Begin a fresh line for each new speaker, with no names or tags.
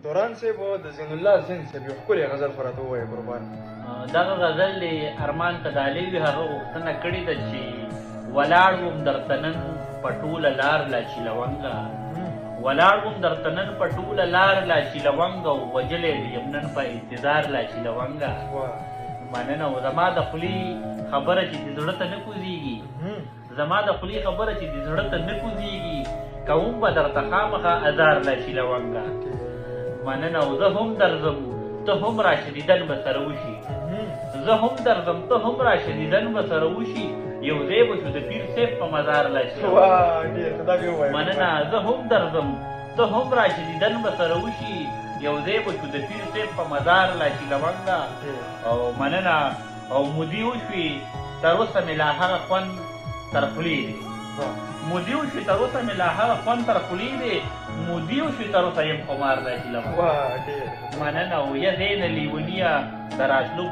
دوران صاحب د زین الله زین صاحب یو ښکلی غزل خو راته ووایه قربان.
دغه غزل دی ارمان کدالي وي، هغه غوښتنه کړې ده چې ولاړ وم درته نن په ټوله لار لا چې لونګه، ولاړ وم درته نن په ټوله لار لا چې لونګه، وجلی یم نن په انتظار لا چې لونګه. مننه. او زما د خولې خبره چې د زړه ته نه کوزېږي، زما د خولې خبره چې د زړه ته نه کوزېږي، کوم به درته خامخا ازار لا چې لونګه. مننه. او زه هم درځم ته هم راشه دیدن به سره وشي، زه هم درځم ته هم راشه دیدن به سره وشي، یو ځای به شو د پیر صاحب په مزار لا چې مننه. زه هم درځم ته هم راشه دیدن به سره وشي، یو ځای به شو د پیر صاحب په مزار لا چې لونګه. او مننه. او مودي وشوي تر اوسه مې لا هغه خوند تر خولې دی، مودي وشوي تر اوسه مې لا هغه خوند تر خولې دی، مودي وشوي تر اوسه یم خمار لا چې لونګه. مننه. او یا زین لیونیه د راتلو